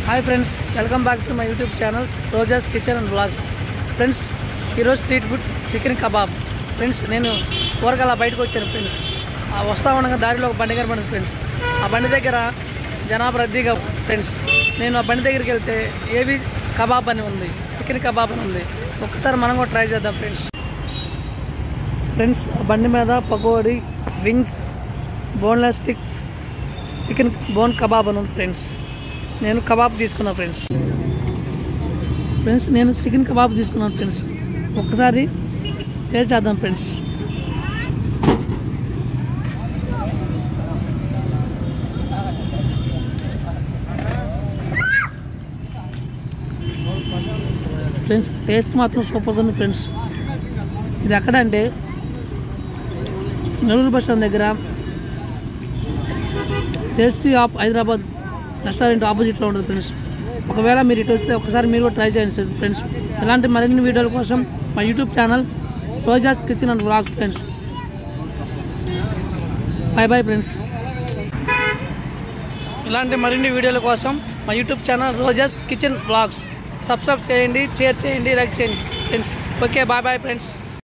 Hi friends, welcome back to my YouTube channel Roja's kitchen and blogs. Friends, ఈరోజు street food chicken kebab. Friends, నేను ఊరకలా బయటకు వచ్చాను friends. వస్తా ఉండగా దారిలో ఒక బండి కనబడింది ఫ్రెండ్స్. ఆ బండి దగ్గర జనాభా రద్దీగా ఫ్రెండ్స్. నేను ఆ బండి దగ్గరికి వెళ్తే ఏవి కబాబ్ అని ఉంది, చికెన్ కబాబ్ అని ఉంది. ఒక్కసారి మనం కూడా ట్రై చేద్దాం ఫ్రెండ్స్. ఫ్రెండ్స్, ఆ బండి మీద pakodi, wings, boneless sticks, chicken bone kebab అని ఉంది ఫ్రెండ్స్. నేను కబాబ్ తీసుకున్నాను ఫ్రెండ్స్. నేను చికెన్ కబాబ్ తీసుకున్నాను ఫ్రెండ్స్. ఒక్కసారి టేస్ట్ చేద్దాం ఫ్రెండ్స్. ఫ్రెండ్స్, టేస్ట్ మాత్రం సూపర్గా ఉంది ఫ్రెండ్స్. ఇది ఎక్కడంటే నెల్లూరు బస్ స్టాండ్ దగ్గర టేస్టీ ఆఫ్ హైదరాబాద్ రెస్టారెంట్ ఆపోజిట్లో ఉంటుంది ఫ్రెండ్స్. ఒకవేళ మీరు ఇటు వస్తే ఒకసారి మీరు కూడా ట్రై చేయండి ఫ్రెండ్స్. ఇలాంటి మరిన్ని వీడియోల కోసం మా YouTube channel Roja's kitchen and blogs friends. Bye bye friends. ఇలాంటి మరిన్ని వీడియోల కోసం మా YouTube channel Roja's kitchen blogs subscribe చేయండి, షేర్ చేయండి, లైక్ చేయండి friends. Okay, bye bye friends.